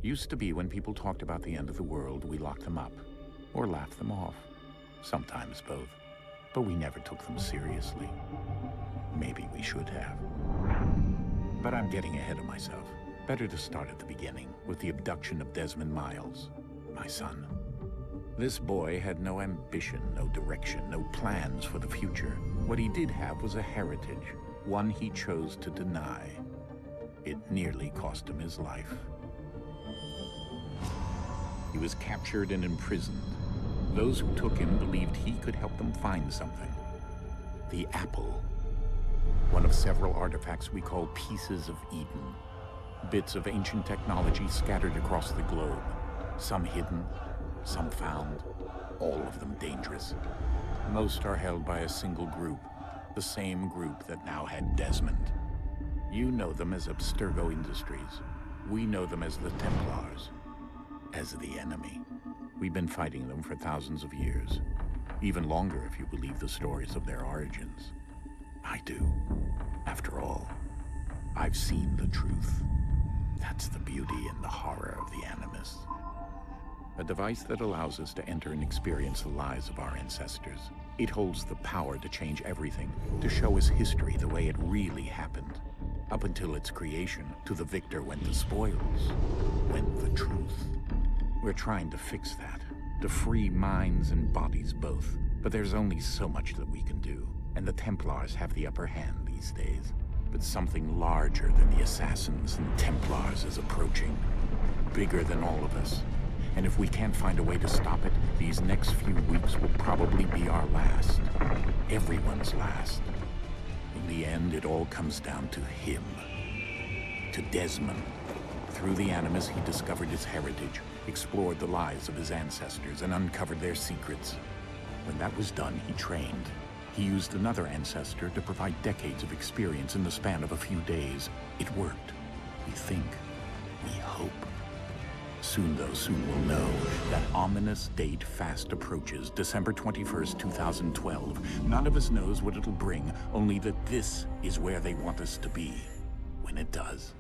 Used to be when people talked about the end of the world, we locked them up. Or laughed them off. Sometimes both. But we never took them seriously. Maybe we should have. But I'm getting ahead of myself. Better to start at the beginning, with the abduction of Desmond Miles, my son. This boy had no ambition, no direction, no plans for the future. What he did have was a heritage, one he chose to deny. It nearly cost him his life. He was captured and imprisoned. Those who took him believed he could help them find something. The apple. One of several artifacts we call pieces of Eden. Bits of ancient technology scattered across the globe. Some hidden, some found, all of them dangerous. Most are held by a single group, the same group that now had Desmond. You know them as Abstergo Industries. We know them as the Templars, as the enemy. We've been fighting them for thousands of years, even longer if you believe the stories of their origins. I do. After all, I've seen the truth. That's the beauty and the horror of the Animus. A device that allows us to enter and experience the lives of our ancestors. It holds the power to change everything, to show us history the way it really happened. Up until its creation, to the victor went the spoils, went the truth. We're trying to fix that, to free minds and bodies both. But there's only so much that we can do, and the Templars have the upper hand these days. But something larger than the Assassins and Templars is approaching, bigger than all of us. And if we can't find a way to stop it, these next few weeks will probably be our last. Everyone's last. In the end, it all comes down to him. To Desmond. Through the Animus, he discovered his heritage, explored the lives of his ancestors, and uncovered their secrets. When that was done, he trained. He used another ancestor to provide decades of experience in the span of a few days. It worked. We think. We hope. Soon, though, soon we'll know. That ominous date fast approaches, December 21st, 2012. None of us knows what it'll bring, only that this is where they want us to be, when it does.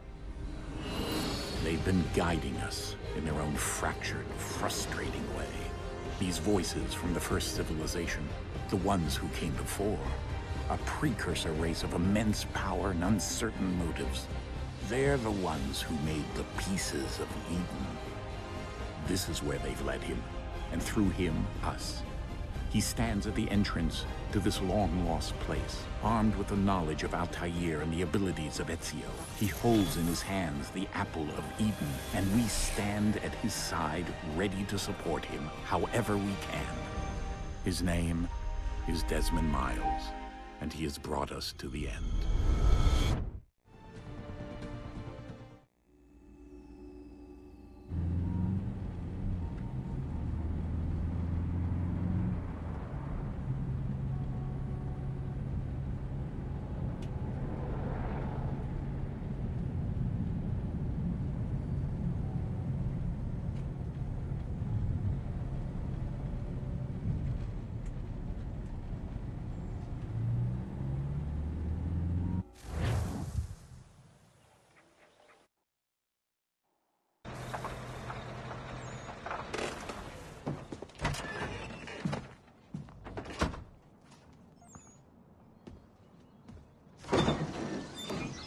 They've been guiding us in their own fractured, frustrating way. These voices from the first civilization, the ones who came before, a precursor race of immense power and uncertain motives. They're the ones who made the pieces of Eden. This is where they've led him, and through him, us. He stands at the entrance to this long-lost place, armed with the knowledge of Altair and the abilities of Ezio. He holds in his hands the apple of Eden, and we stand at his side, ready to support him however we can. His name is Desmond Miles, and he has brought us to the end.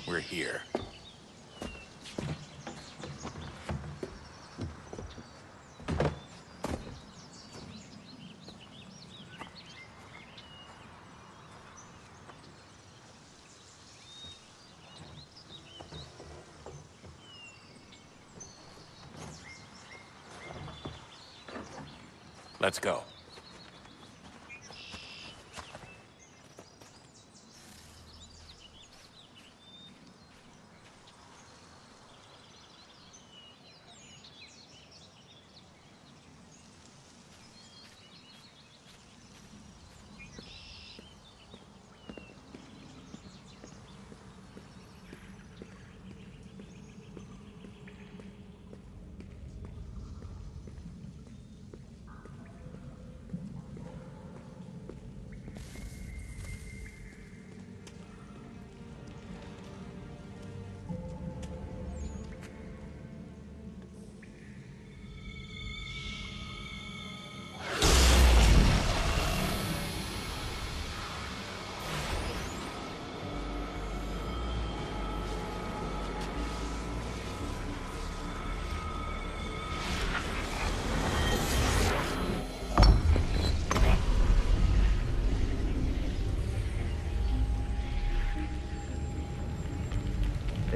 We're here. Let's go.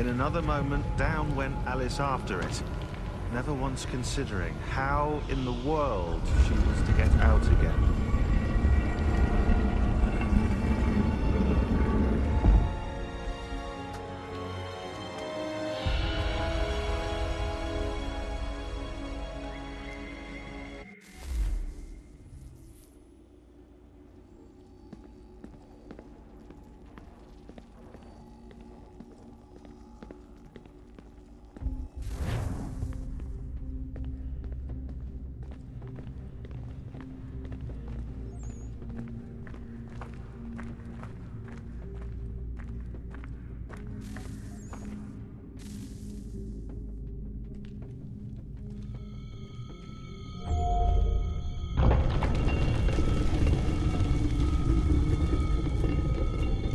In another moment, down went Alice after it, never once considering how in the world she was to get out again.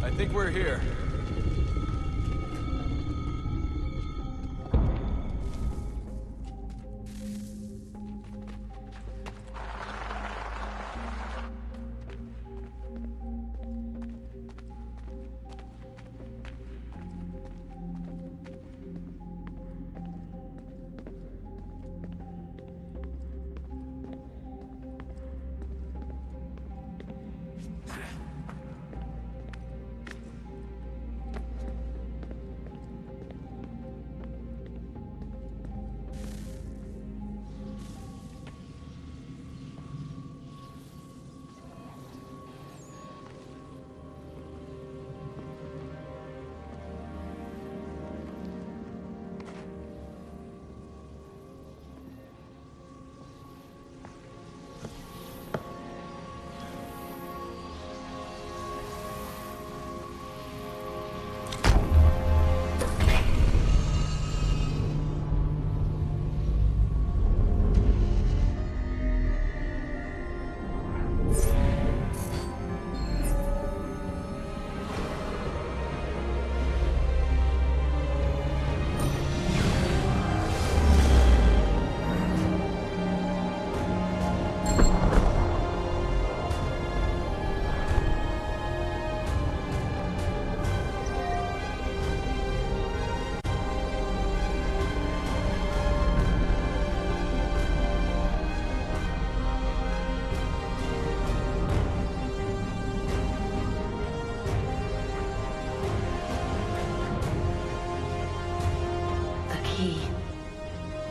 I think we're here.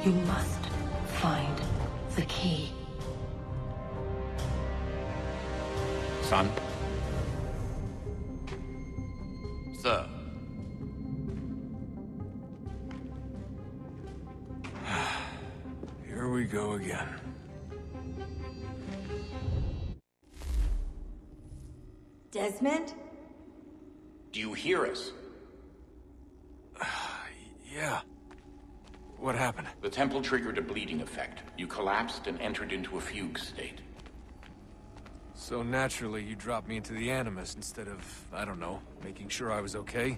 You must find the key. Son? Sir. Here we go again. Desmond? Do you hear us? Yeah. What happened? The temple triggered a bleeding effect. You collapsed and entered into a fugue state. So naturally, you dropped me into the Animus instead of, I don't know, making sure I was okay?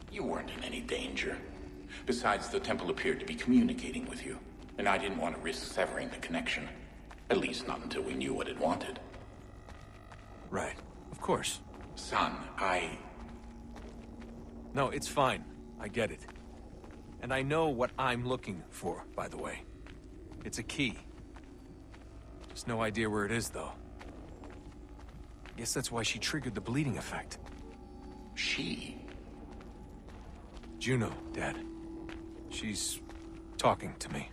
You weren't in any danger. Besides, the temple appeared to be communicating with you, and I didn't want to risk severing the connection. At least not until we knew what it wanted. Right. Of course. Son, No, it's fine. I get it. And I know what I'm looking for, by the way. It's a key. Just no idea where it is, though. Guess that's why she triggered the bleeding effect. She? Juno, Dad. She's talking to me.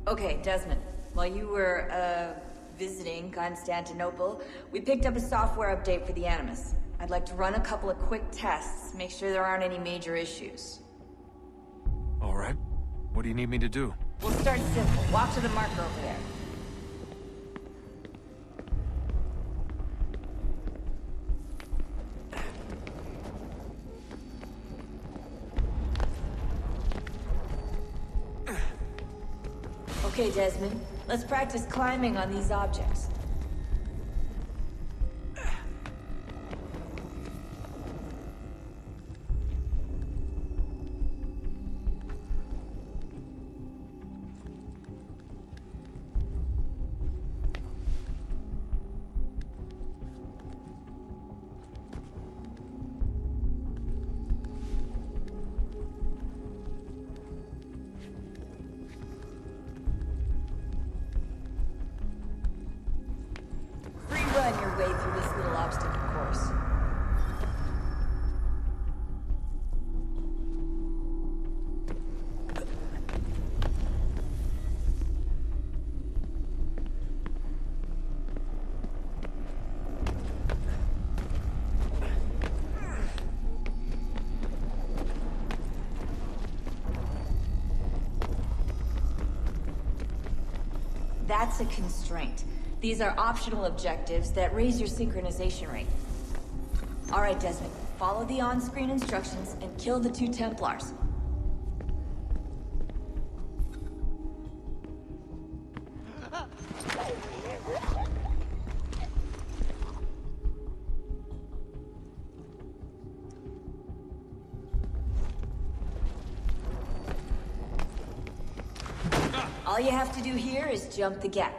Okay, Desmond. While you were, visiting Constantinople, we picked up a software update for the Animus. I'd like to run a couple of quick tests, make sure there aren't any major issues. All right. What do you need me to do? We'll start simple. Walk to the marker over there. Okay, Desmond. Let's practice climbing on these objects. That's a constraint. These are optional objectives that raise your synchronization rate. Alright, Desmond. Follow the on-screen instructions and kill the 2 Templars. All you have to do here is jump the gap.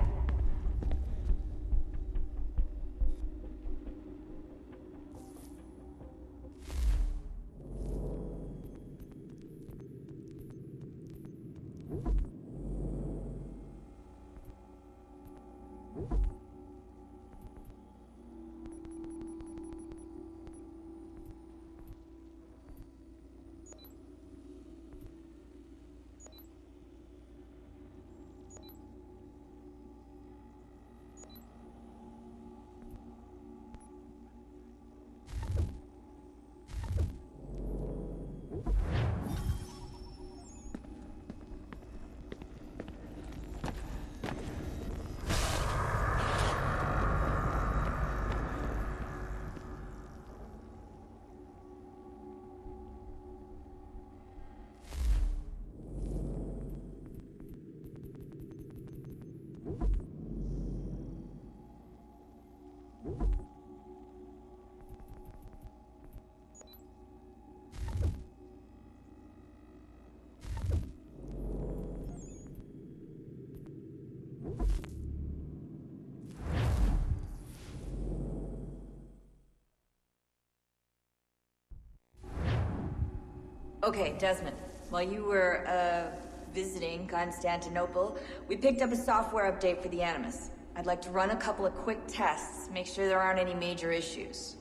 Okay, Desmond. While you were, visiting Constantinople, we picked up a software update for the Animus. I'd like to run a couple of quick tests, make sure there aren't any major issues.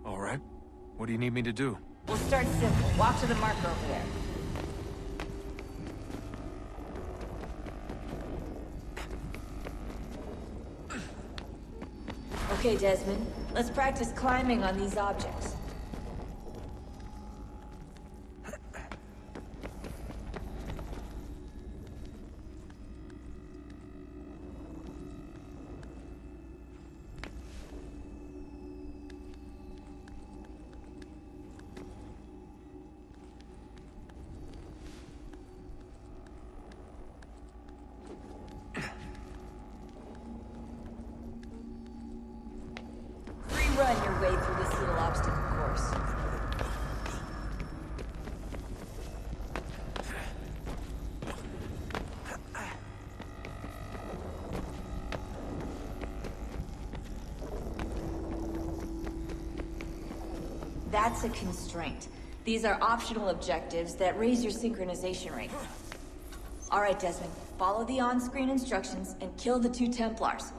All right. What do you need me to do? We'll start simple. Walk to the marker over there. Okay, Desmond. Let's practice climbing on these objects. Run your way through this little obstacle course. That's a constraint. These are optional objectives that raise your synchronization rate. Alright, Desmond. Follow the on-screen instructions and kill the 2 Templars.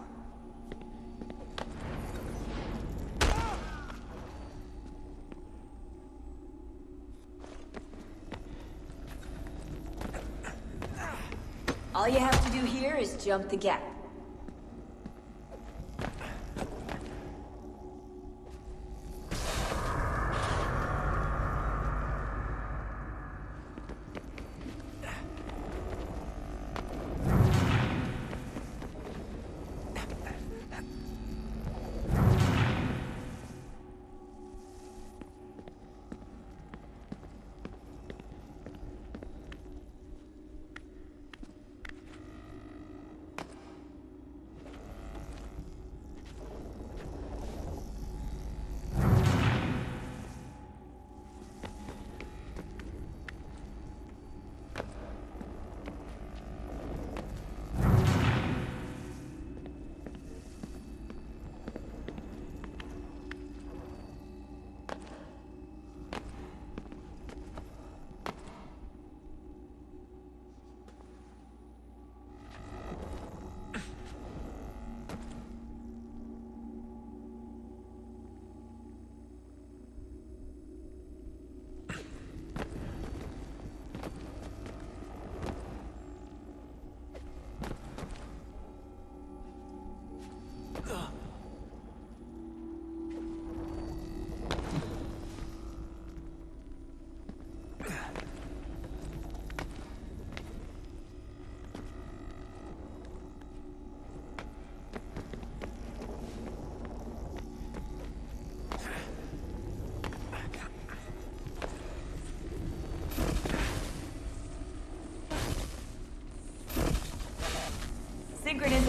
All you have to do here is jump the gap.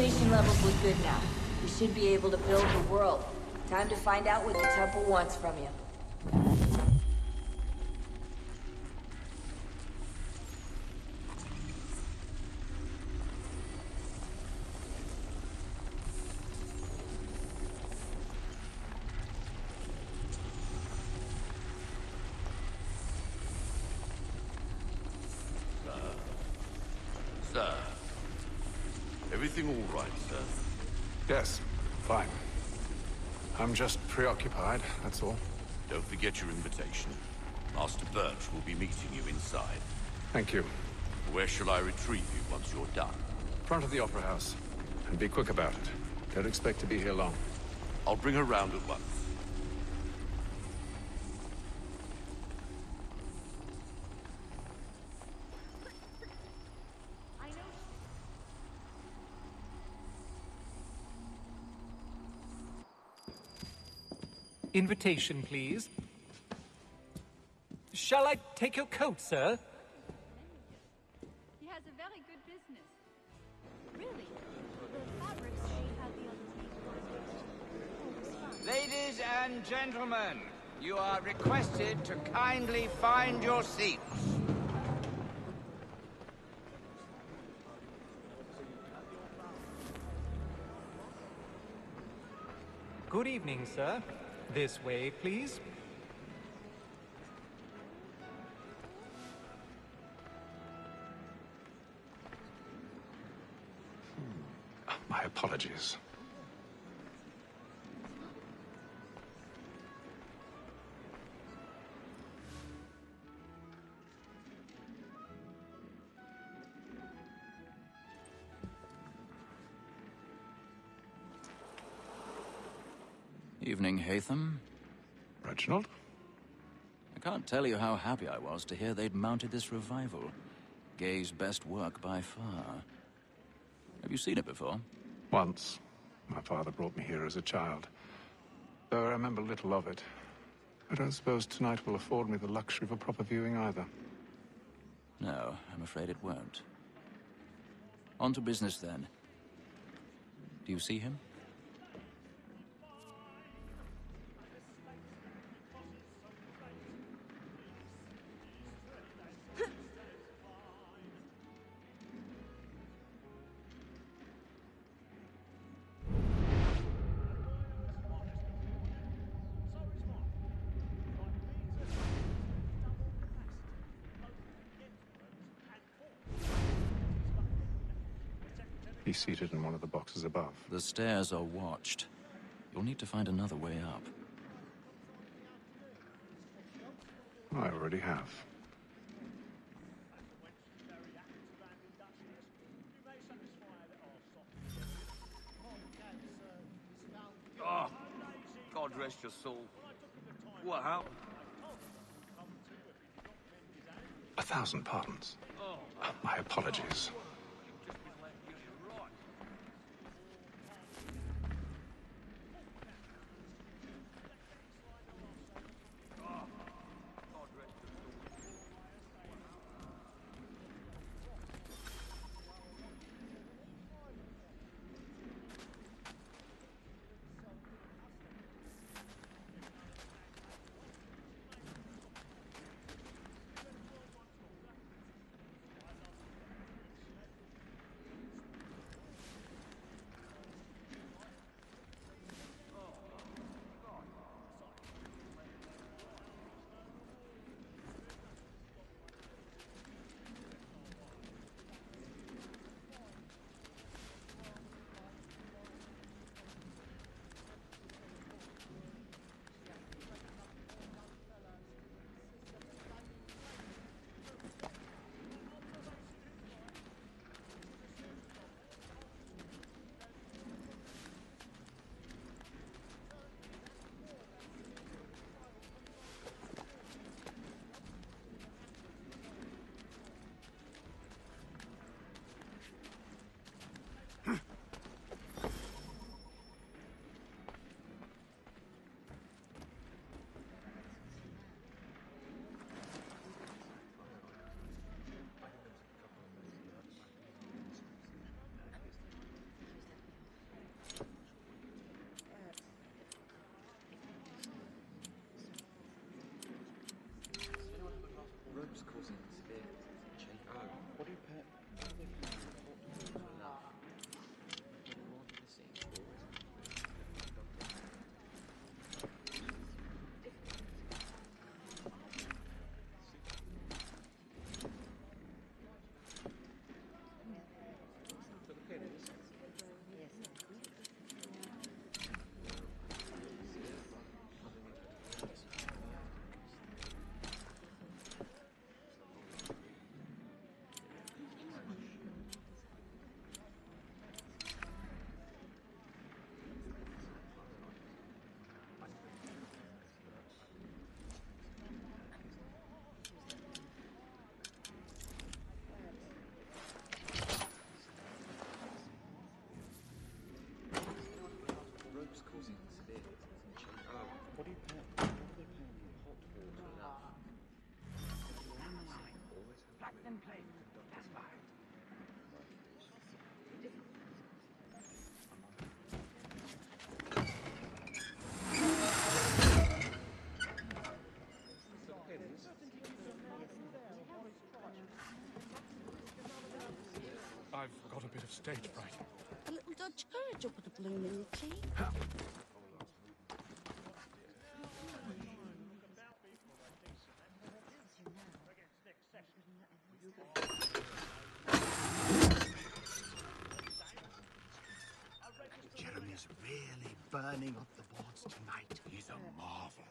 radiation levels look good now. We should be able to build the world. Time to find out what the temple wants from you. Sir, everything all right, sir? Yes, fine. I'm just preoccupied, that's all. Don't forget your invitation. Master Birch will be meeting you inside. Thank you. Where shall I retrieve you once you're done? Front of the Opera House. And be quick about it. Don't expect to be here long. I'll bring her round at once. Invitation, please. Shall I take your coat, sir? He has a very good business. Really? The fabrics she had the other day. Ladies and gentlemen, you are requested to kindly find your seats. Good evening, sir. This way, please. My apologies. Evening, Haytham. Reginald? I can't tell you how happy I was to hear they'd mounted this revival. Gay's best work by far. Have you seen it before? Once. My father brought me here as a child. Though I remember little of it. I don't suppose tonight will afford me the luxury of a proper viewing either. No, I'm afraid it won't. On to business then. Do you see him? He's seated in one of the boxes above. The stairs are watched. You'll need to find another way up. I already have. Oh, God rest your soul. What happened? 1,000 pardons. My apologies. I've got a bit of stage fright. A little Dutch courage will put a bloom in your cheek. Jeremy's really burning up the boards tonight. He's a marvel.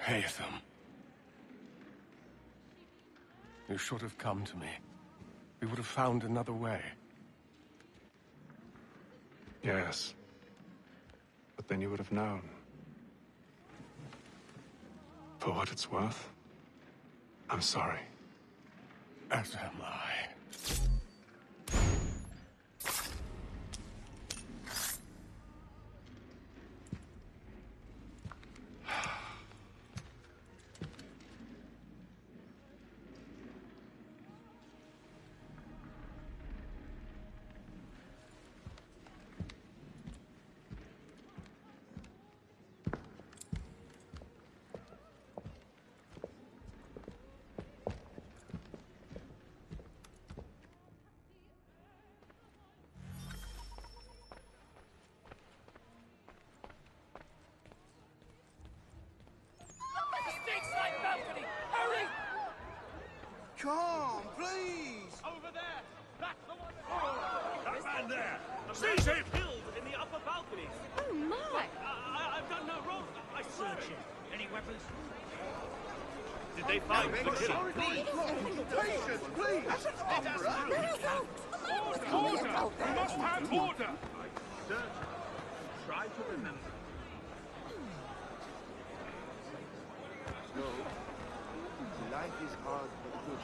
Haytham. You should have come to me. We would have found another way. Yes. But then you would have known. For what it's worth, I'm sorry. As am I. Come, please! Over there! That's the one! That man there! Seize him! Killed in the upper balconies! Oh, my! I've done no wrong! I swear it! Any weapons? Did they find the killer? Patience, please! Order! We must have order! Try to remember. No. Life is hard but good.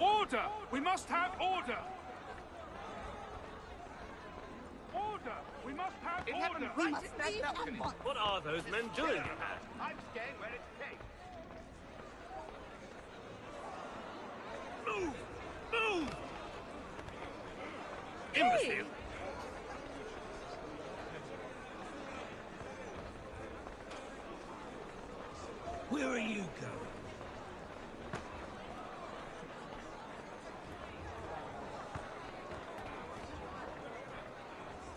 Order! We must have order! Order! We must have order! Right at that balcony. What are those men doing? I'm staying where it's safe. Move! Move! Imbecile! Where are you going?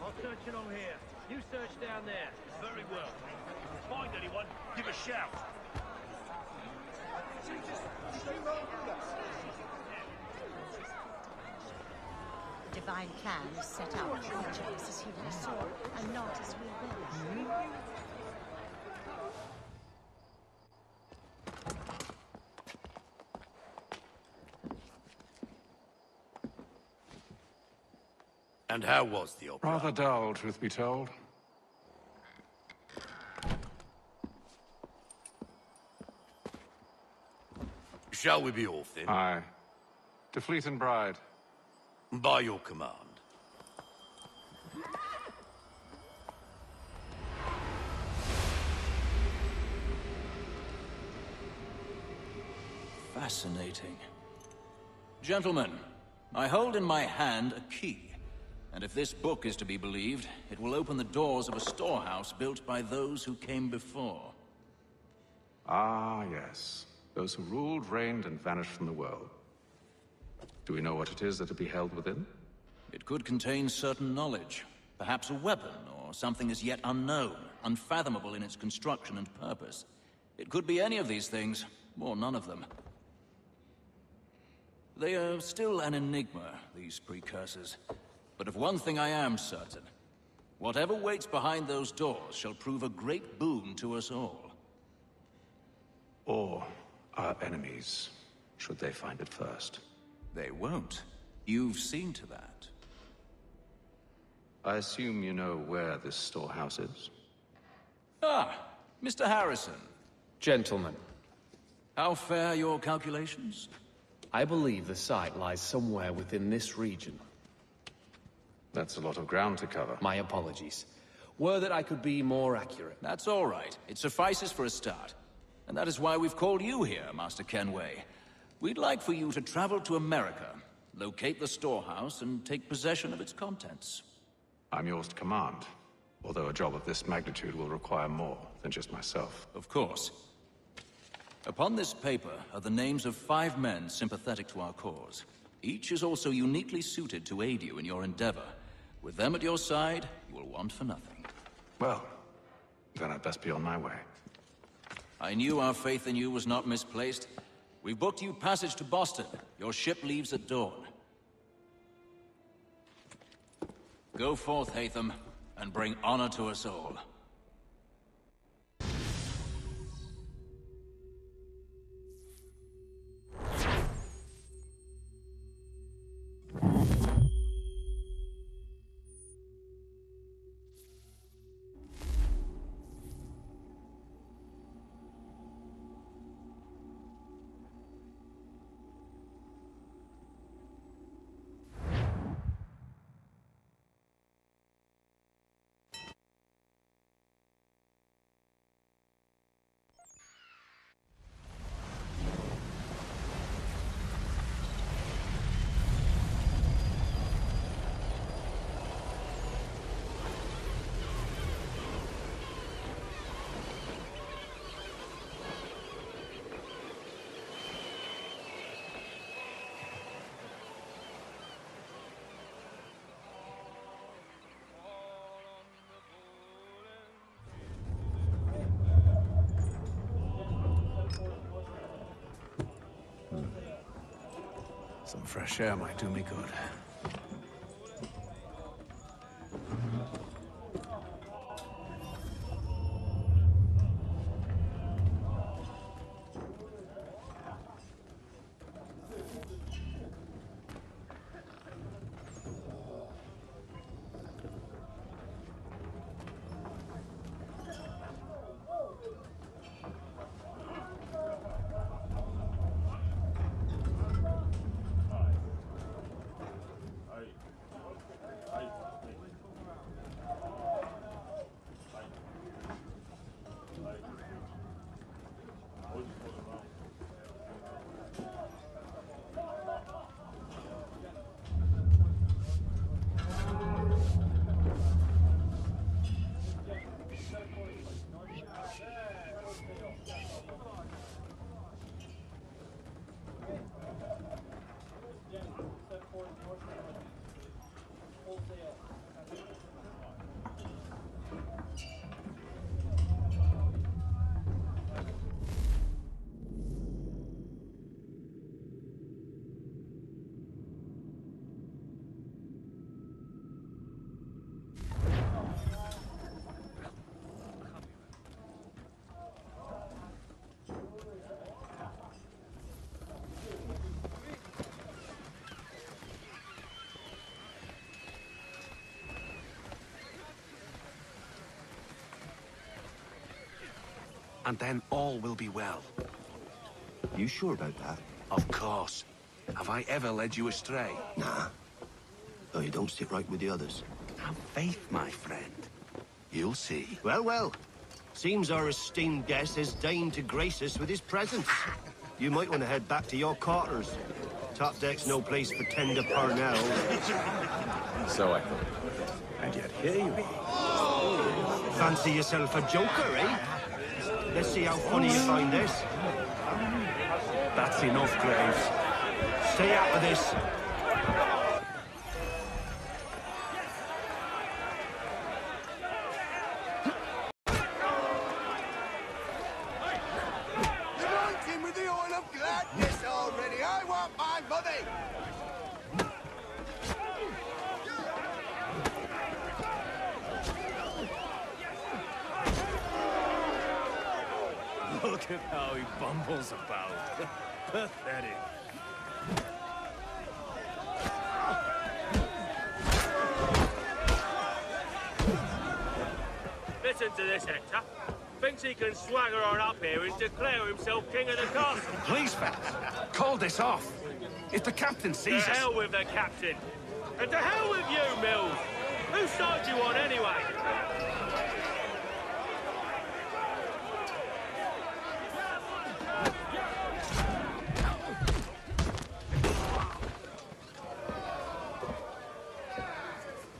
I'll search along here. You search down there. Very well. If you find anyone, give a shout. The divine plan is set out for each of us as he foresaw, and not as we will. And how was the opera? Rather dull, truth be told. Shall we be off then? Aye. To Fleet and Bride. By your command. Fascinating. Gentlemen, I hold in my hand a key. And if this book is to be believed, it will open the doors of a storehouse built by those who came before. Ah, yes. Those who ruled, reigned, and vanished from the world. Do we know what it is that will be held within? It could contain certain knowledge. Perhaps a weapon, or something as yet unknown, unfathomable in its construction and purpose. It could be any of these things, or none of them. They are still an enigma, these precursors. But of one thing I am certain. Whatever waits behind those doors shall prove a great boon to us all. Or our enemies, should they find it first. They won't. You've seen to that. I assume you know where this storehouse is? Ah, Mr. Harrison. Gentlemen. How fare your calculations? I believe the site lies somewhere within this region. That's a lot of ground to cover. My apologies. Were that I could be more accurate. That's all right. It suffices for a start. And that is why we've called you here, Master Kenway. We'd like for you to travel to America, locate the storehouse, and take possession of its contents. I'm yours to command, although a job of this magnitude will require more than just myself. Of course. Upon this paper are the names of 5 men sympathetic to our cause. Each is also uniquely suited to aid you in your endeavor. With them at your side, you will want for nothing. Well, then I'd best be on my way. I knew our faith in you was not misplaced. We've booked you passage to Boston. Your ship leaves at dawn. Go forth, Haytham, and bring honor to us all. Some fresh air might do me good. And then all will be well. You sure about that? Of course. Have I ever led you astray? Nah. No, you don't stick right with the others. Have faith, my friend. You'll see. Well, well. Seems our esteemed guest has deigned to grace us with his presence. You might want to head back to your quarters. Top deck's no place for tender Parnell. So I thought. And yet here you are. Fancy yourself a joker, eh? Let's see how funny you find this. That's enough, Graves. Stay out of this. Anointing with the oil of gladness already. I want my money. Look at how he bumbles about. Pathetic. Listen to this, Hector. Thinks he can swagger on up here and declare himself king of the castle. Please, fellas, call this off. If the captain To sees us... hell with the captain. And to hell with you, Mills. Whose side you on, anyway?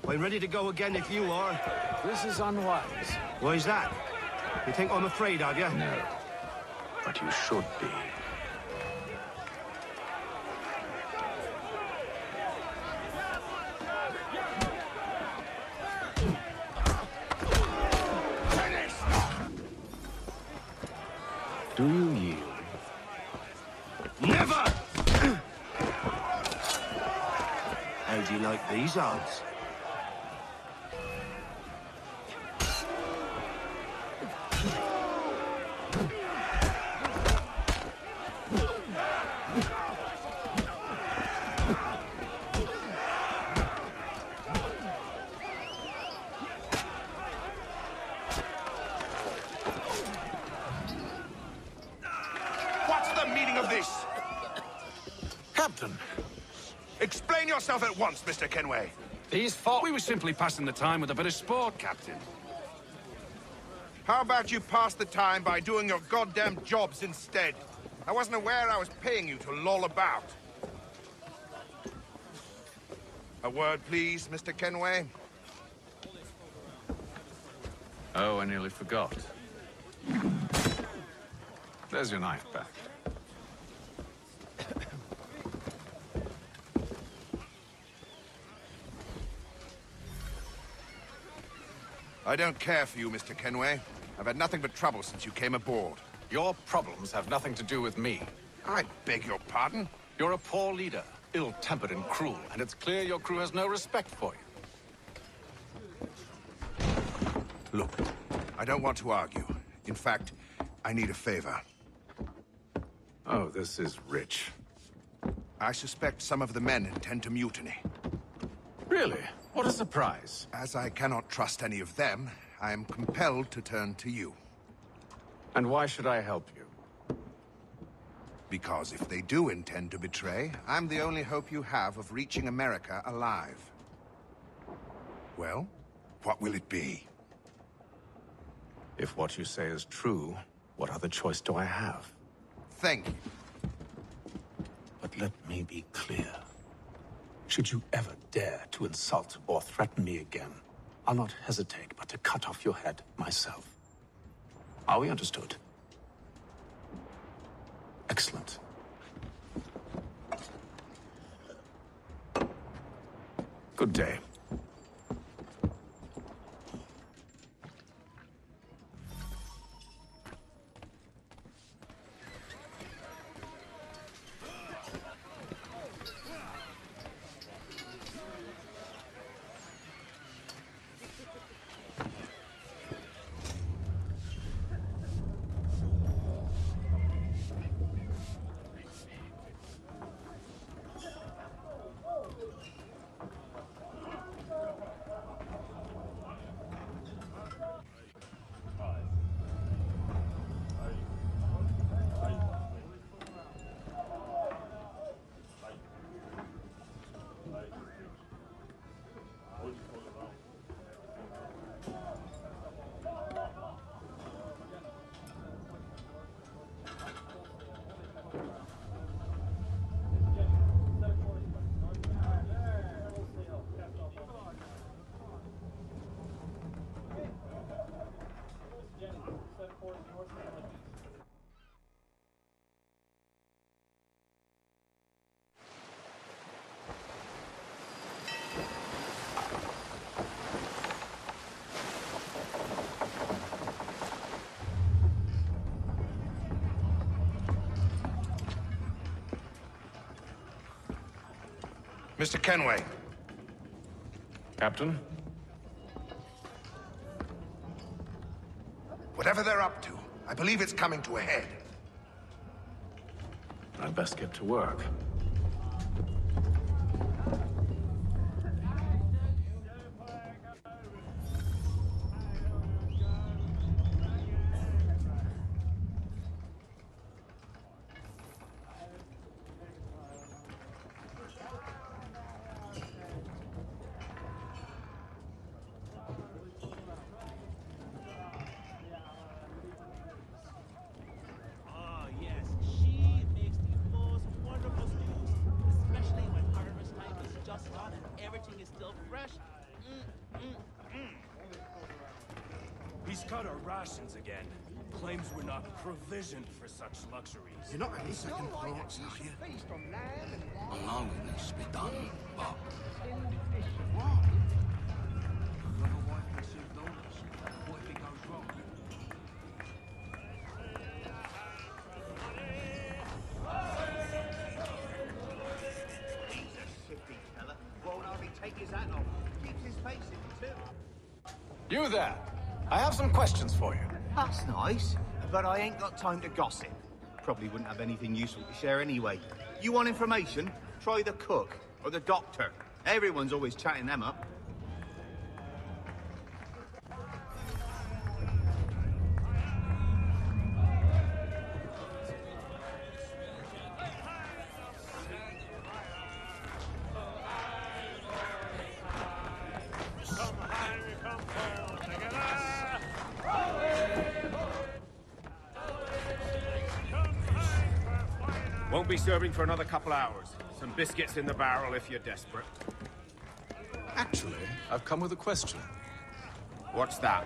I'm ready to go again if you are. This is unwise. Why's that? You think I'm afraid of you? No. But you should be. Do you yield? Never! How do you like these odds? What's the meaning of this? Captain, Explain yourself at once, Mr. Kenway. these thought we were simply passing the time with a bit of sport, Captain. How about you pass the time by doing your goddamn jobs instead? I wasn't aware I was paying you to loll about. A word, please, Mr. Kenway. Oh, I nearly forgot. There's your knife back. I don't care for you, Mr. Kenway. I've had nothing but trouble since you came aboard. Your problems have nothing to do with me. I beg your pardon? You're a poor leader, ill-tempered and cruel, and it's clear your crew has no respect for you. Look, I don't want to argue. In fact, I need a favor. Oh, this is rich. I suspect some of the men intend to mutiny. Really? What a surprise. As I cannot trust any of them, I am compelled to turn to you. And why should I help you? Because if they do intend to betray, I'm the only hope you have of reaching America alive. Well, what will it be? If what you say is true, what other choice do I have? Thank you. But let me be clear. Should you ever dare to insult or threaten me again, I'll not hesitate but to cut off your head myself. Are we understood? Excellent. Good day. Mr. Kenway. Captain? Whatever they're up to, I believe it's coming to a head. I'd best get to work. Ah, yes. She makes the most wonderful stews, especially when harvest time is just done and everything is still fresh. He's cut our rations again. Claims we're not provisioned for such luxuries. You're not any second thoughts, are you? Alone needs to be done, but... What if it goes wrong? He's a shifty fella. Won't hardly take his hat off. Keeps his face in too. You there! I have some questions for you. That's nice, but I ain't got time to gossip. Probably wouldn't have anything useful to share anyway. You want information? Try the cook or the doctor. Everyone's always chatting them up. Won't be serving for another couple hours. Some biscuits in the barrel if you're desperate. Actually, I've come with a question. What's that?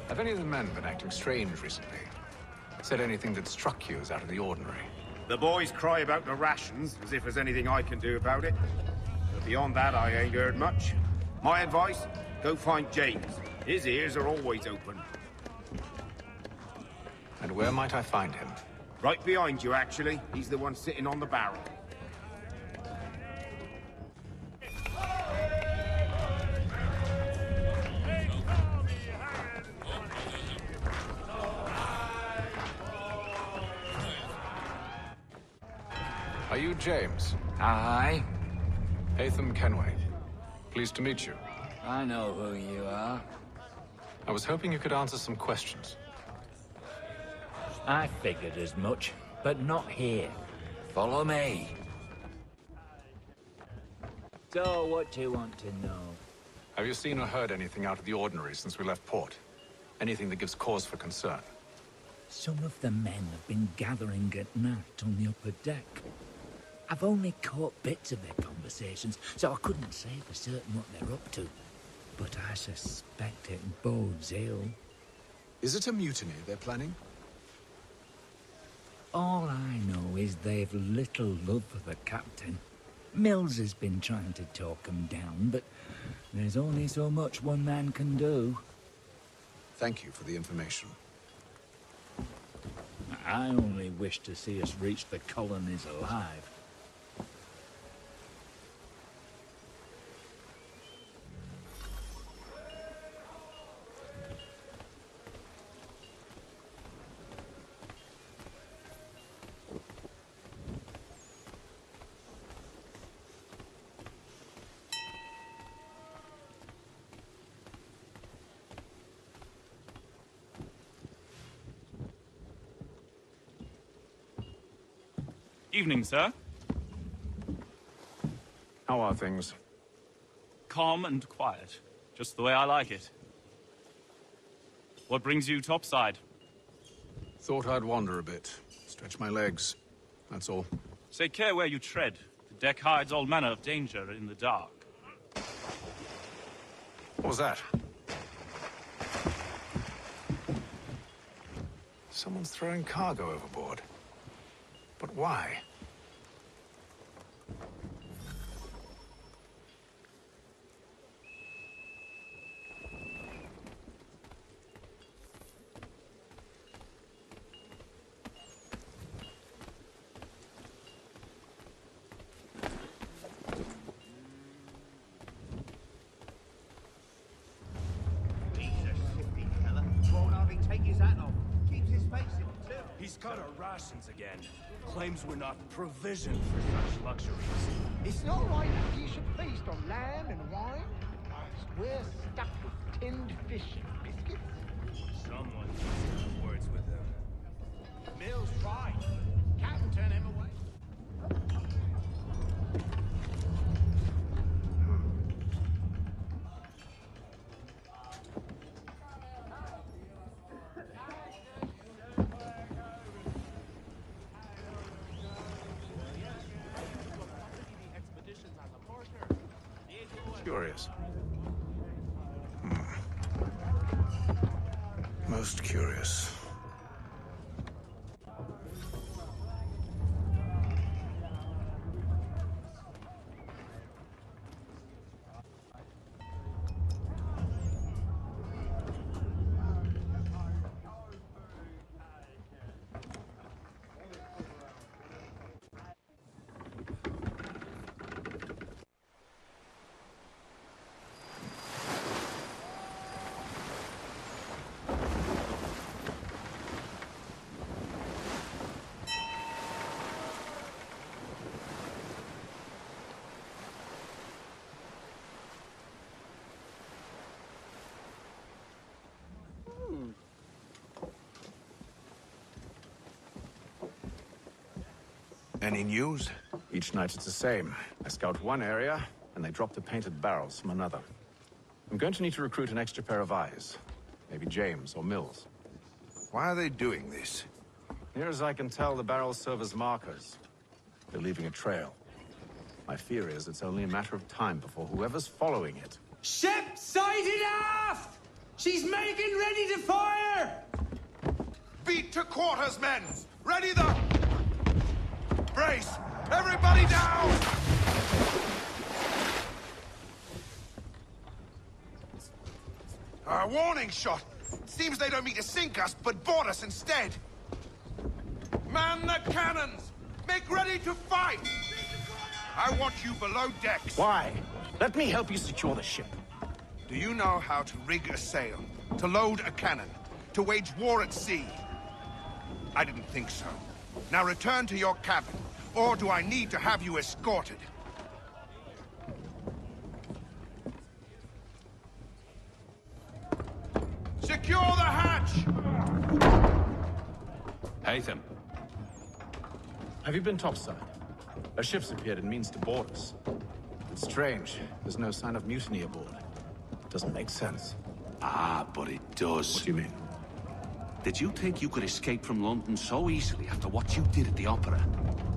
Have any of the men been acting strange recently? Said anything that struck you as out of the ordinary? The boys cry about the rations, as if there's anything I can do about it. But beyond that, I ain't heard much. My advice, go find James. His ears are always open. And where might I find him? Right behind you, actually. He's the one sitting on the barrel. Are you James? Aye. Haytham Kenway. Pleased to meet you. I know who you are. I was hoping you could answer some questions. I figured as much, but not here. Follow me. So, what do you want to know? Have you seen or heard anything out of the ordinary since we left port? Anything that gives cause for concern? Some of the men have been gathering at night on the upper deck. I've only caught bits of their conversations, so I couldn't say for certain what they're up to. But I suspect it bodes ill. Is it a mutiny they're planning? All I know is they've little love for the captain. Mills has been trying to talk 'em down, but there's only so much one man can do. Thank you for the information. I only wish to see us reach the colonies alive. Evening, sir. How are things? Calm and quiet. Just the way I like it. What brings you topside? Thought I'd wander a bit. Stretch my legs. That's all. Take care where you tread. The deck hides all manner of danger in the dark. What was that? Someone's throwing cargo overboard. But why? He's cut our rations again. Claims we're not provisioned for such luxuries. It's not right that you should feast on lamb and wine. We're stuffed with tinned fish and biscuits. Someone needs to have words with him. Mill's right. Captain turn him away. Curious. Most curious. Any news? Each night it's the same. I scout one area, and they drop the painted barrels from another. I'm going to need to recruit an extra pair of eyes. Maybe James or Mills. Why are they doing this? Near as I can tell, the barrels serve as markers. They're leaving a trail. My fear is it's only a matter of time before whoever's following it... Ship sighted aft! She's making ready to fire! Beat to quarters, men! Ready the... Brace! Everybody down! A warning shot! Seems they don't mean to sink us, but board us instead! Man the cannons! Make ready to fight! I want you below decks. Why? Let me help you secure the ship. Do you know how to rig a sail? To load a cannon? To wage war at sea? I didn't think so. Now return to your cabin, or do I need to have you escorted? Secure the hatch! Haytham. Have you been topside? A ship's appeared and means to board us. It's strange. There's no sign of mutiny aboard. Doesn't make sense. Ah, but it does. What do you mean? Did you think you could escape from London so easily after what you did at the Opera?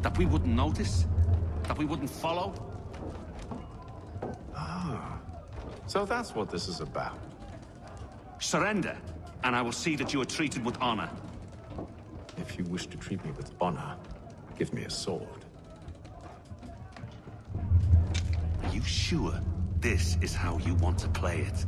That we wouldn't notice? That we wouldn't follow? Ah. So that's what this is about. Surrender, and I will see that you are treated with honor. If you wish to treat me with honor, give me a sword. Are you sure this is how you want to play it?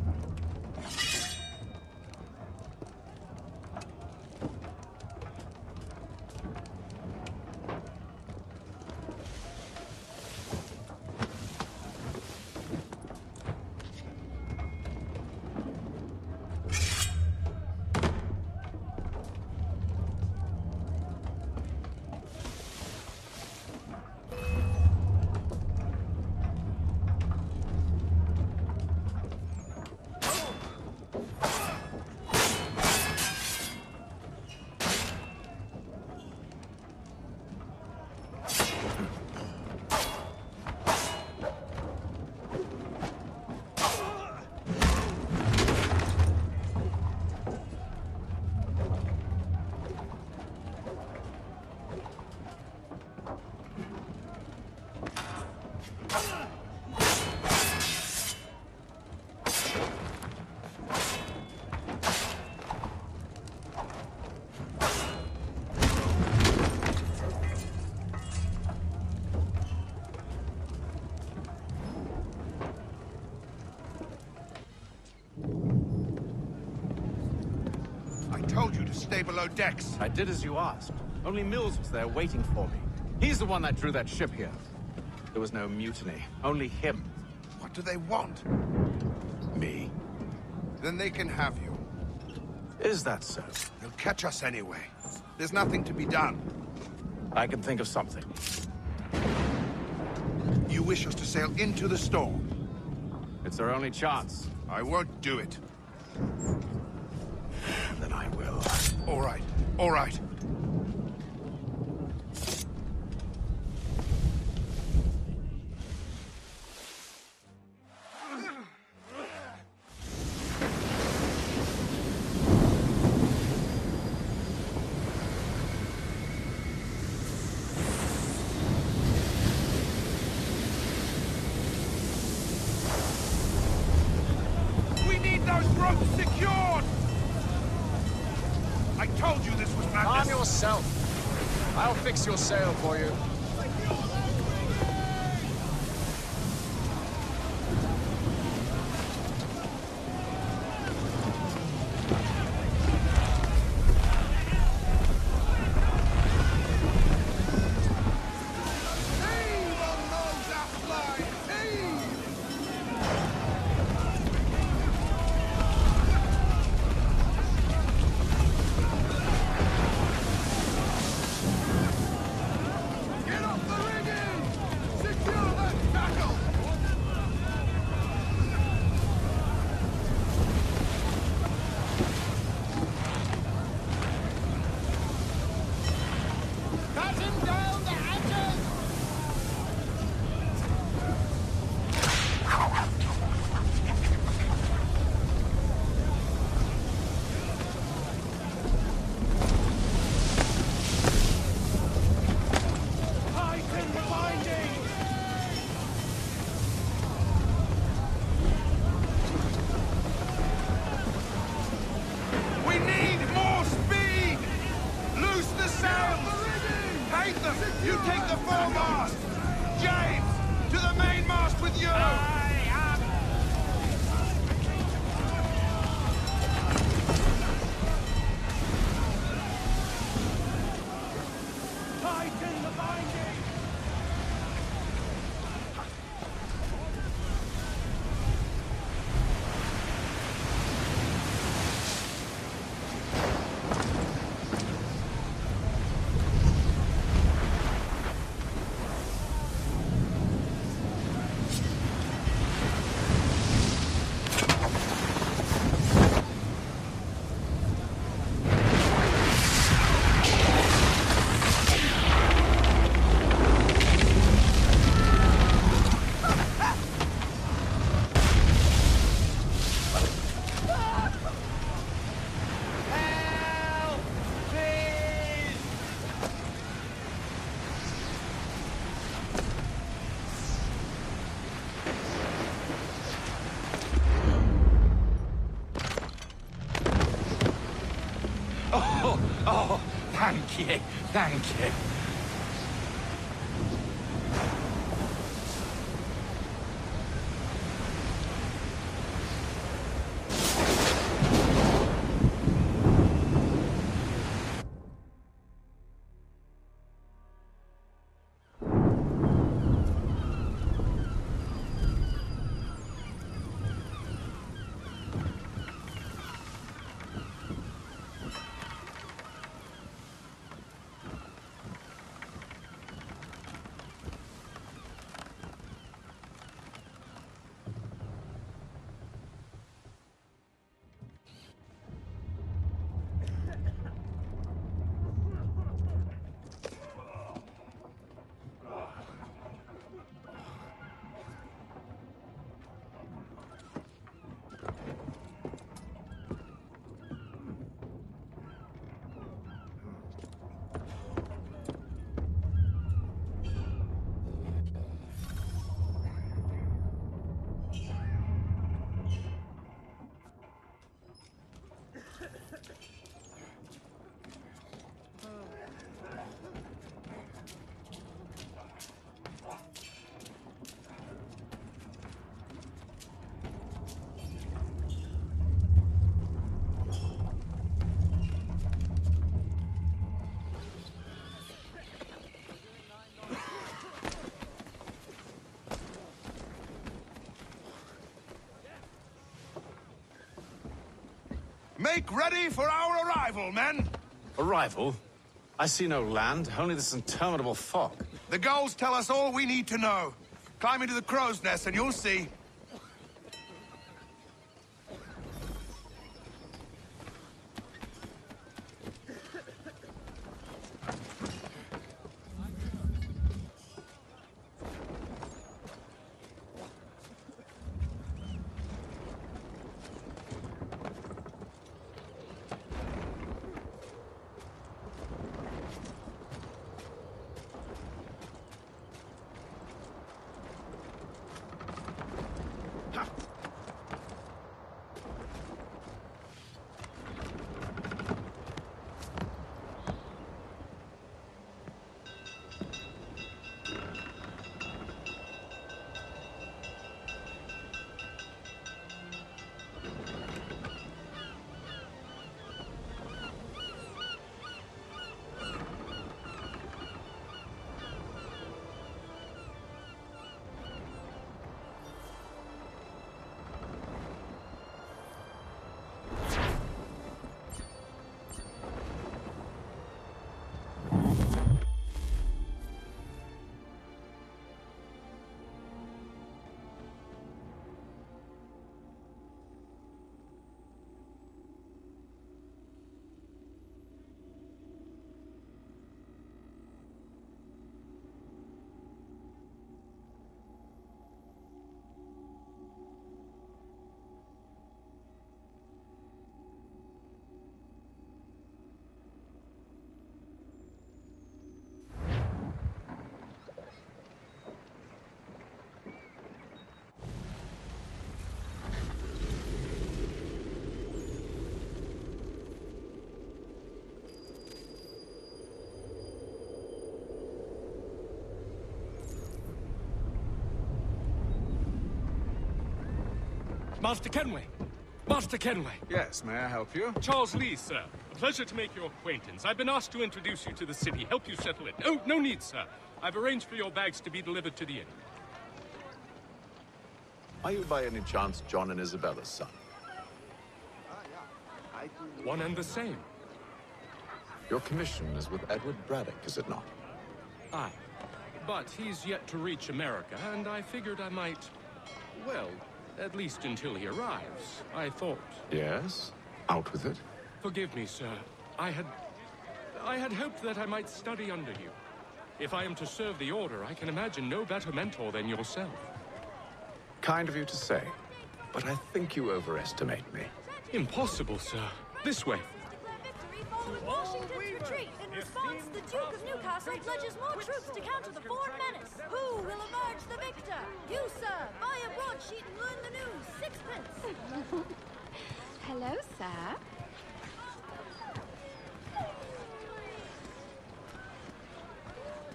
stay below decks. I did as you asked. Only Mills was there waiting for me. He's the one that drew that ship here. There was no mutiny, only him. What do they want? Me. Then they can have you. Is that so? They'll catch us anyway. There's nothing to be done. I can think of something. You wish us to sail into the storm? It's our only chance. I won't do it. Then I will. All right, all right. We need those ropes secured! I told you this was madness! Calm yourself. I'll fix your sail for you. We need more speed! Loose the sails! Haytham, you take the foremast! James, to the mainmast with you! Tighten the binding! Oh, thank you, thank you. Make ready for our arrival, men! Arrival? I see no land, only this interminable fog. The gulls tell us all we need to know. Climb into the crow's nest and you'll see. Master Kenway! Master Kenway! Yes, may I help you? Charles Lee, sir. A pleasure to make your acquaintance. I've been asked to introduce you to the city, help you settle it. No need, sir. I've arranged for your bags to be delivered to the inn. Are you by any chance John and Isabella's son? One and the same. Your commission is with Edward Braddock, is it not? Aye. But he's yet to reach America, and I figured I might... well, at least until he arrives, I thought. Yes? Out with it. Forgive me, sir. I had hoped that I might study under you. If I am to serve the Order, I can imagine no better mentor than yourself. Kind of you to say, but I think you overestimate me. Impossible, sir. This way. Washington's retreat. In response, the Duke of Newcastle pledges more troops to counter the foreign menace. Who will emerge the victor? You, sir. Buy a broadsheet and learn the news. Sixpence. Hello, sir.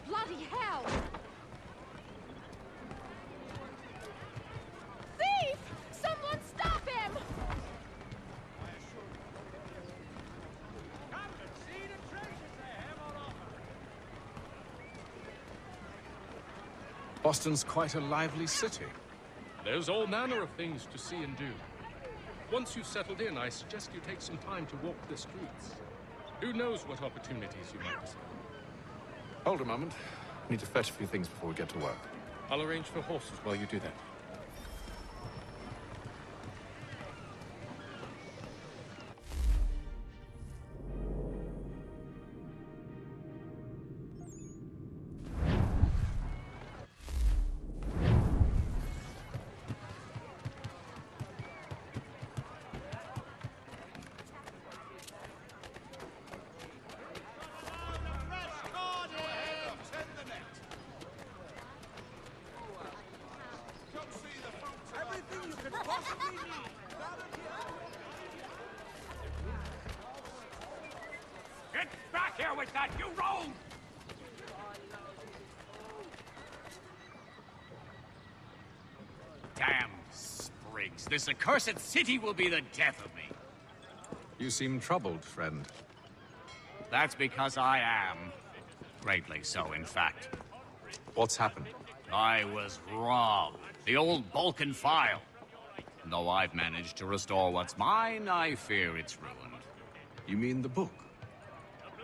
Bloody hell! Thief! Someone stop him! Boston's quite a lively city. There's all manner of things to see and do. Once you've settled in, I suggest you take some time to walk the streets. Who knows what opportunities you might discover. Hold a moment. I need to fetch a few things before we get to work. I'll arrange for horses while you do that. Get back here with that, you rogue! Damn sprigs. This accursed city will be the death of me. You seem troubled, friend. That's because I am. Greatly so, in fact. What's happened? I was robbed. The old Balkan file. And though I've managed to restore what's mine, I fear its ruin. You mean the book?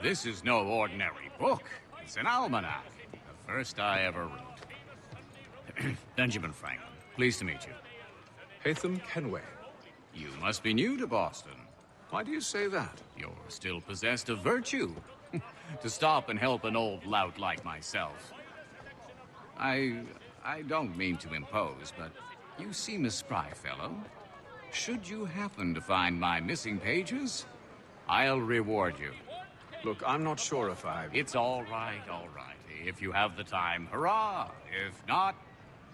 This is no ordinary book. It's an almanac. The first I ever wrote. Benjamin Franklin, pleased to meet you. Hatham Kenway. You must be new to Boston. Why do you say that? You're still possessed of virtue. To stop and help an old lout like myself. I don't mean to impose, but you seem a spry fellow. Should you happen to find my missing pages, I'll reward you. Look, I'm not sure if I... It's all right, all right. If you have the time, hurrah! If not,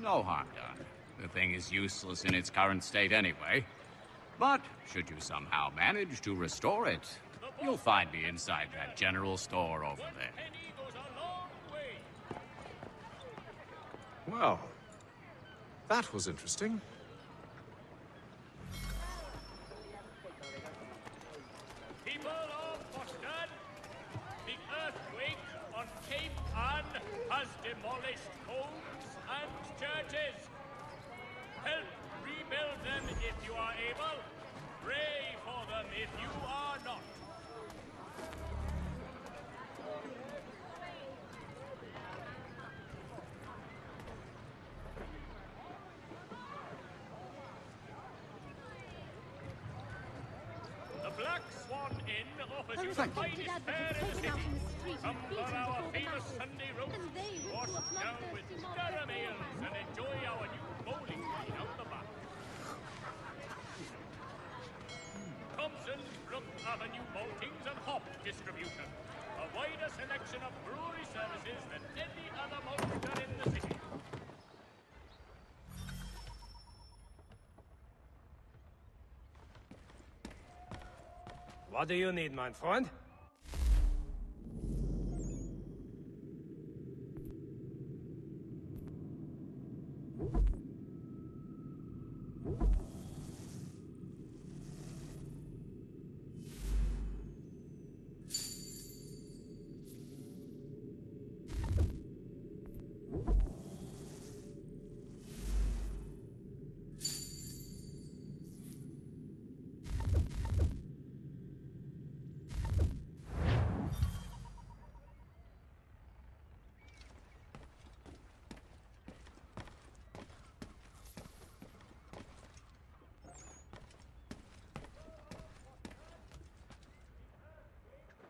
no harm done. The thing is useless in its current state anyway. But should you somehow manage to restore it, you'll find me inside that general store over there. Well, that was interesting. People of Boston, the earthquake on Cape Ann has demolished homes and churches. Help rebuild them if you are able. Pray for them if you are not. The Black Swan Inn offers you the finest fare in the city. Come for our famous Sunday roast, washed down with garum ales, and enjoy our new bowling green out the back. Thompson's Brook Avenue maltings and hop distribution. A wider selection of brewery services than any other malter in the city. What do you need, my friend?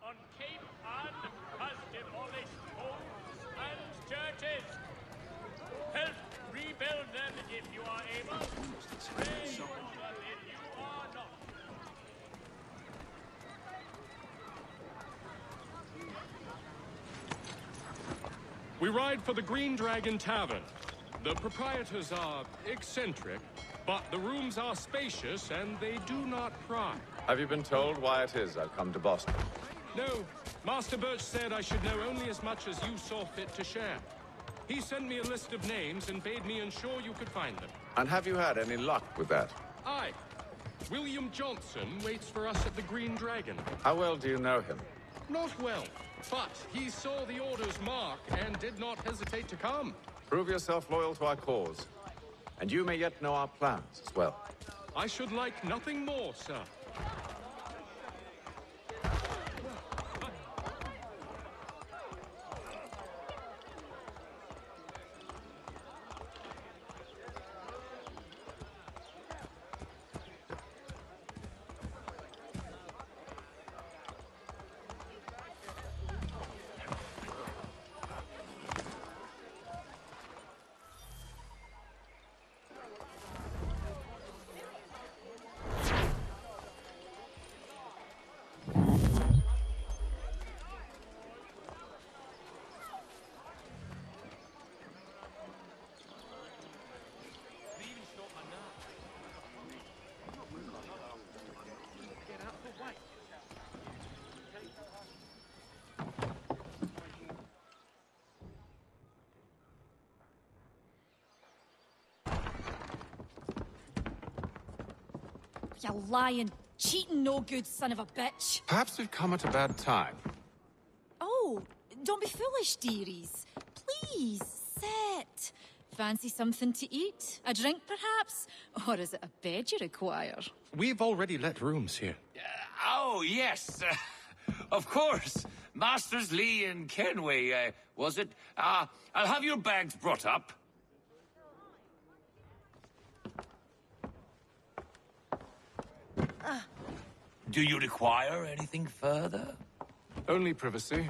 On Cape Ann has demolished homes and churches. Help rebuild them if you are able. Pray for them if you are not. We ride for the Green Dragon Tavern. The proprietors are eccentric, but the rooms are spacious and they do not pry. Have you been told why it is I've come to Boston? No, Master Birch said I should know only as much as you saw fit to share. He sent me a list of names and bade me ensure you could find them. And have you had any luck with that? Aye. William Johnson waits for us at the Green Dragon. How well do you know him? Not well, but he saw the order's mark and did not hesitate to come. Prove yourself loyal to our cause. And you may yet know our plans as well. I should like nothing more, sir. You lying, cheating, no good son of a bitch. Perhaps we've come at a bad time. Oh, don't be foolish, dearies. Please, sit. Fancy something to eat? A drink, perhaps? Or is it a bed you require? We've already let rooms here. Oh, yes. Of course. Masters Lee and Kenway, was it? I'll have your bags brought up. Do you require anything further? Only privacy.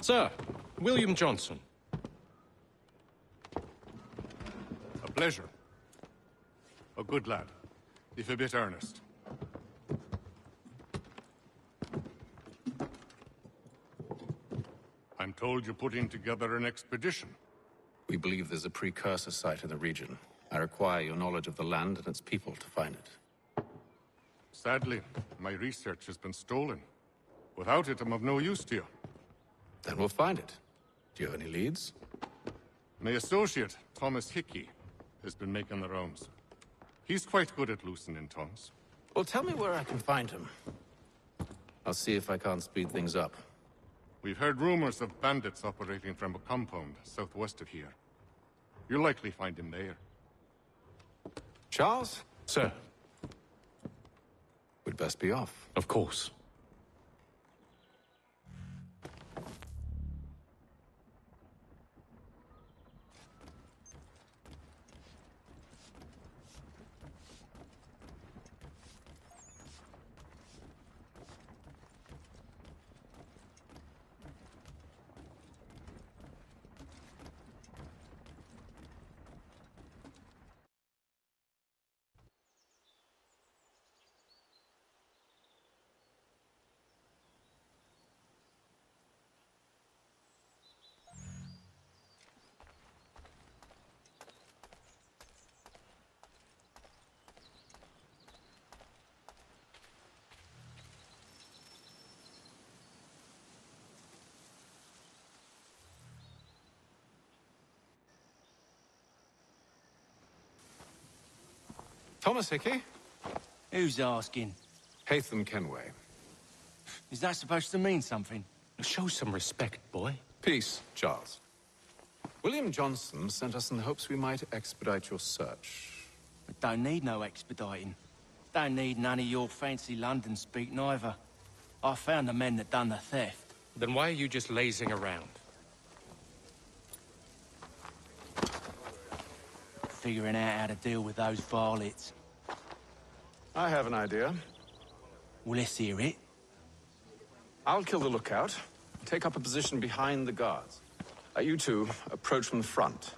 Sir, William Johnson. A pleasure. A good lad, if a bit earnest. I'm told you're putting together an expedition. We believe there's a precursor site in the region. I require your knowledge of the land and its people to find it. Sadly, my research has been stolen. Without it, I'm of no use to you. Then we'll find it. Do you have any leads? My associate, Thomas Hickey, has been making the rounds. He's quite good at loosening tongues. Well, tell me where I can find him. I'll see if I can't speed things up. We've heard rumors of bandits operating from a compound southwest of here. You'll likely find him there. Charles? Sir. We'd best be off. Of course. Thomas Hickey? Who's asking? Haytham Kenway. Is that supposed to mean something? Show some respect, boy. Peace, Charles. William Johnson sent us in the hopes we might expedite your search. We don't need no expediting. Don't need none of your fancy London speak neither. I found the men that done the theft. Then why are you just lazing around? Figuring out how to deal with those varlets. I have an idea. Well, let's hear it. I'll kill the lookout, take up a position behind the guards. You two approach from the front.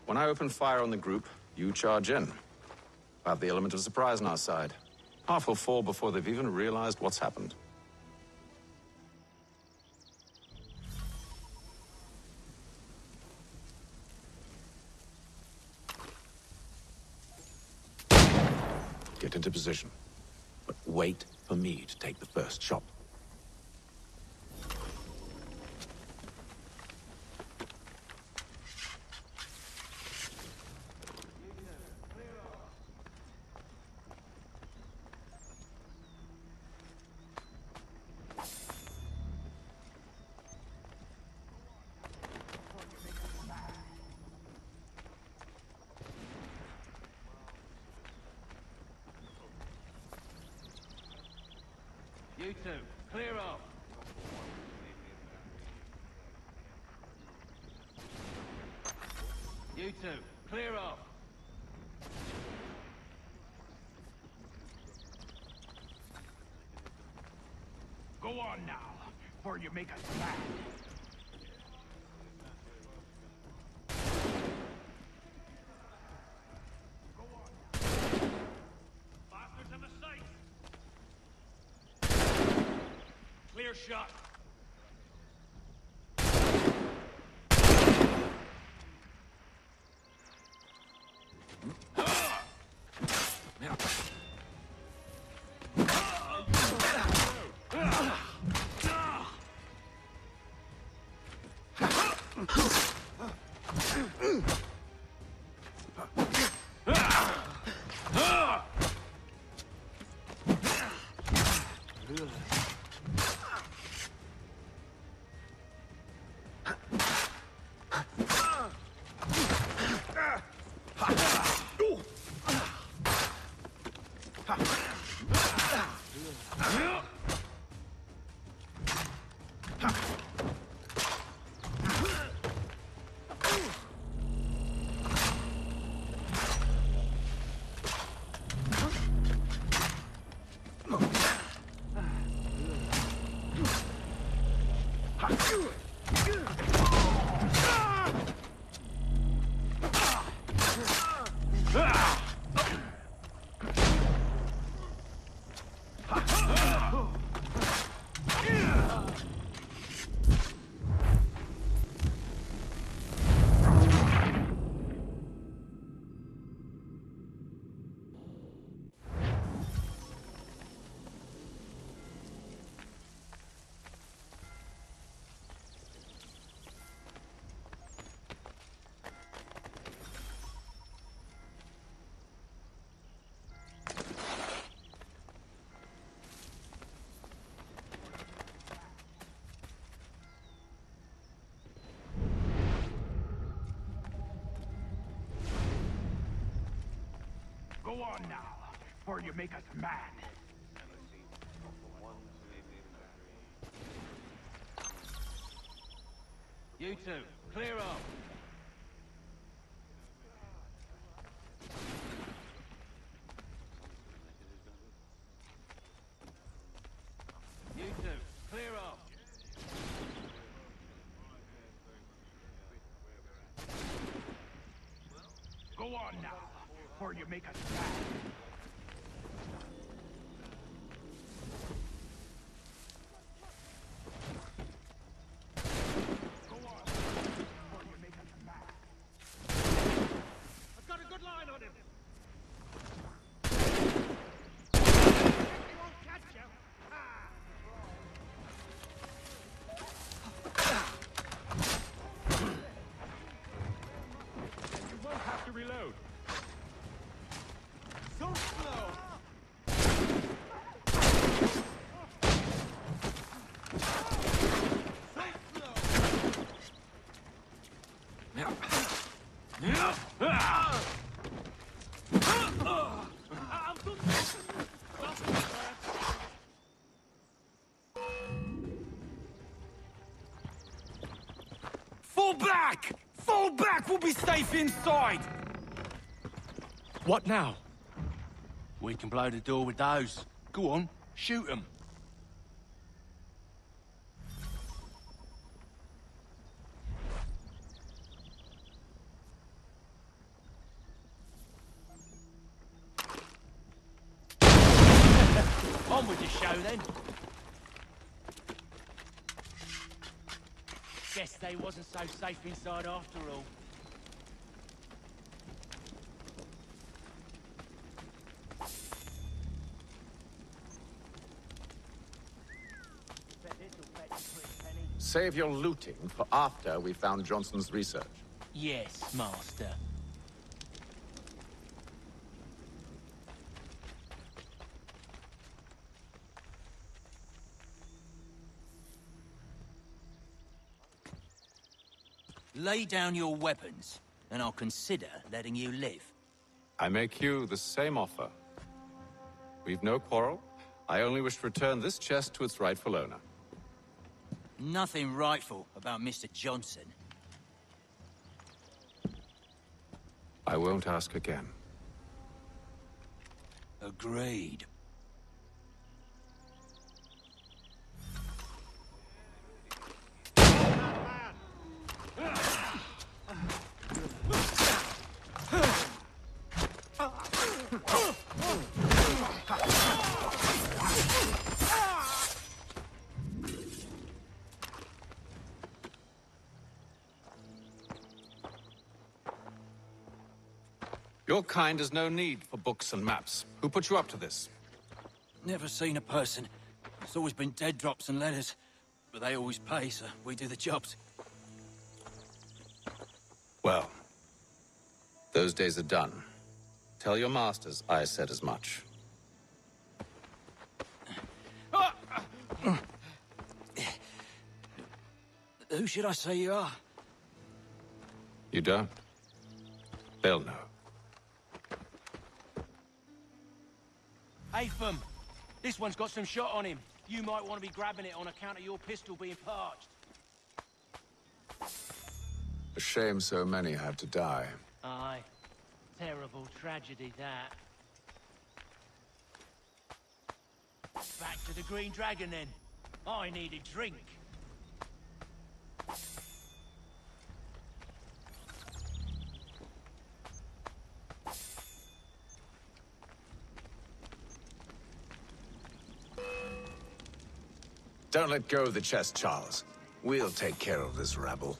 When I open fire on the group, you charge in. I have the element of surprise on our side. Half will fall before they've even realized what's happened. Get into position. But wait for me to take the first shot. You two, clear off. You two, clear off. Go on now, before you make us mad. Bastards have a sight. Clear shot. Go on now, or you make us mad. You two, clear off. You two, clear off. Go on now, or you make us mad. I've got a good line on him. He won't catch you. You won't have to reload. So slow. Fall back! Fall back! We'll be safe inside! What now? We can blow the door with those. Go on, shoot them. On with the show then. Guess they wasn't so safe inside after all. Save your looting for after we found Johnson's research. Yes, Master. Lay down your weapons, and I'll consider letting you live. I make you the same offer. We've no quarrel. I only wish to return this chest to its rightful owner. Nothing rightful about Mr. Johnson. I won't ask again. Agreed. Your kind has no need for books and maps. Who put you up to this? Never seen a person. It's always been dead drops and letters. But they always pay, so we do the jobs. Well, those days are done. Tell your masters I said as much. Who should I say you are? You don't? They'll know. Atham, this one's got some shot on him. You might want to be grabbing it on account of your pistol being parched. A shame so many had to die. Aye. Terrible tragedy, that. Back to the Green Dragon, then. I need a drink. Don't let go of the chest, Charles. We'll take care of this rabble.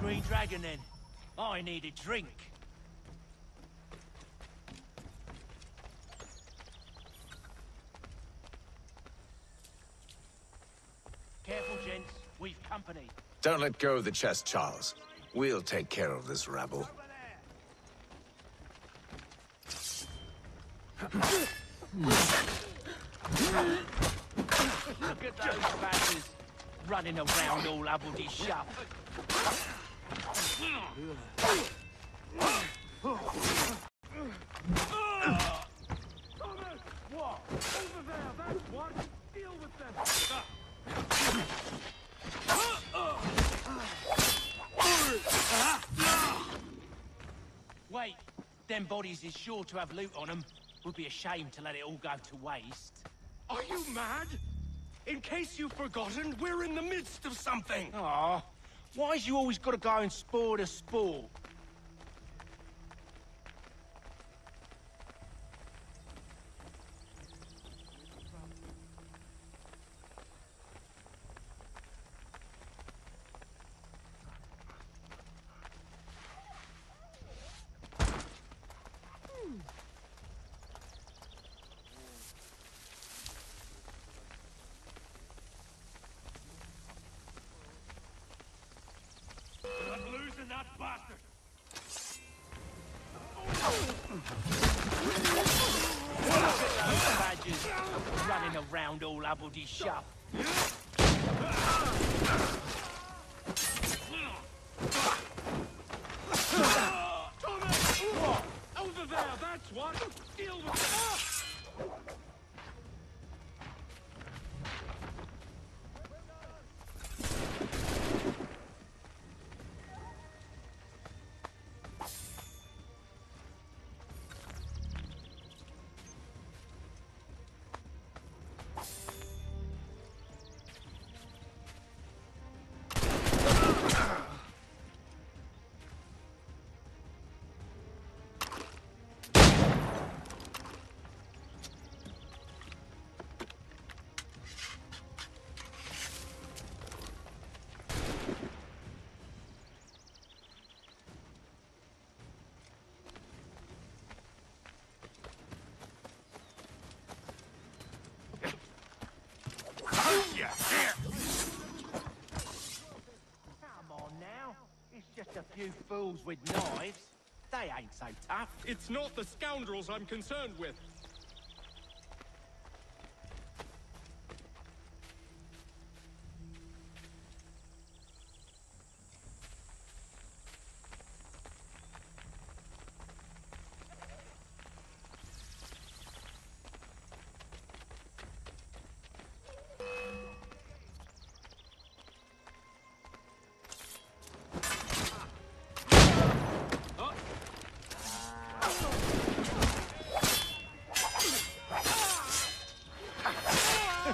Green Dragon, then. I need a drink. Careful, gents. We've company. Don't let go of the chest, Charles. We'll take care of this rabble. Look at those bastards running around all hubbledy-shub. What? Over there, that's one. Deal with them. Wait, them bodies is sure to have loot on them. Would be a shame to let it all go to waste. Are you mad? In case you've forgotten, we're in the midst of something. Aw, why's you always got to go and spoil the sport? Not losing that bastard. Look at those badgers running around all hubbledy-shub. What? Over there, that's one. Deal with it. Come on now. It's just a few fools with knives. They ain't so tough. It's not the scoundrels I'm concerned with.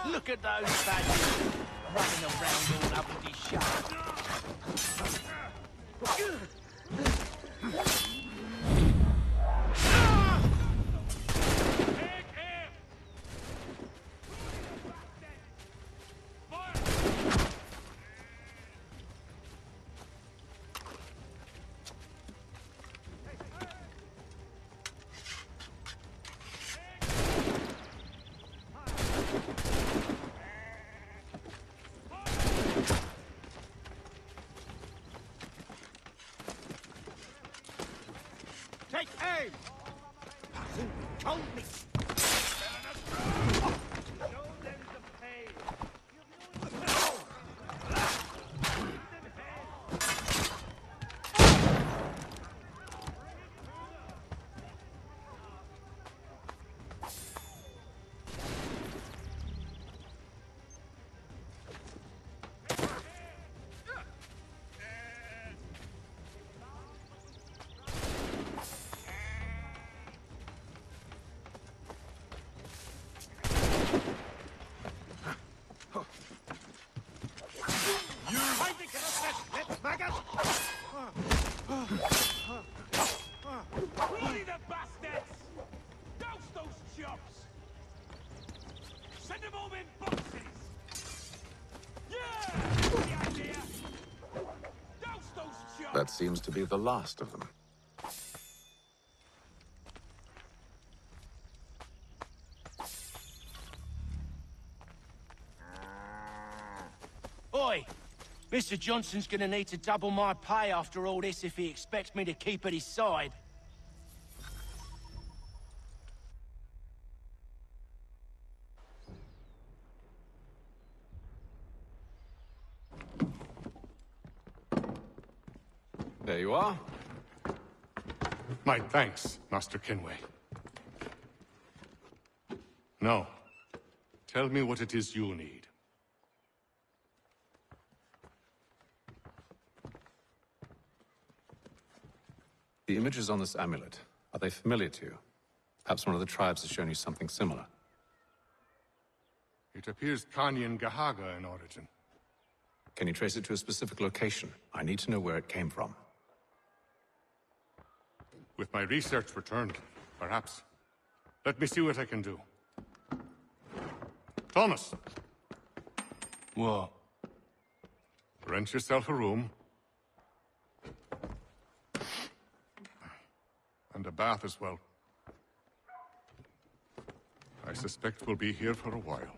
Look at those badgers running around all uppity shut. Take aim! Hold me! Bloody the bastards! Douse those chops! Send them home in boxes! Yeah! The idea! Douse those chops! That seems to be the last of them. Oi! Mr. Johnson's gonna need to double my pay after all this if he expects me to keep at his side. There you are. My thanks, Master Kenway. Now, tell me what it is you need. The images on this amulet, are they familiar to you? Perhaps one of the tribes has shown you something similar. It appears Kanyan Gahaga in origin. Can you trace it to a specific location? I need to know where it came from. With my research returned, perhaps. Let me see what I can do. Thomas! What? Rent yourself a room. And a bath as well. I suspect we'll be here for a while.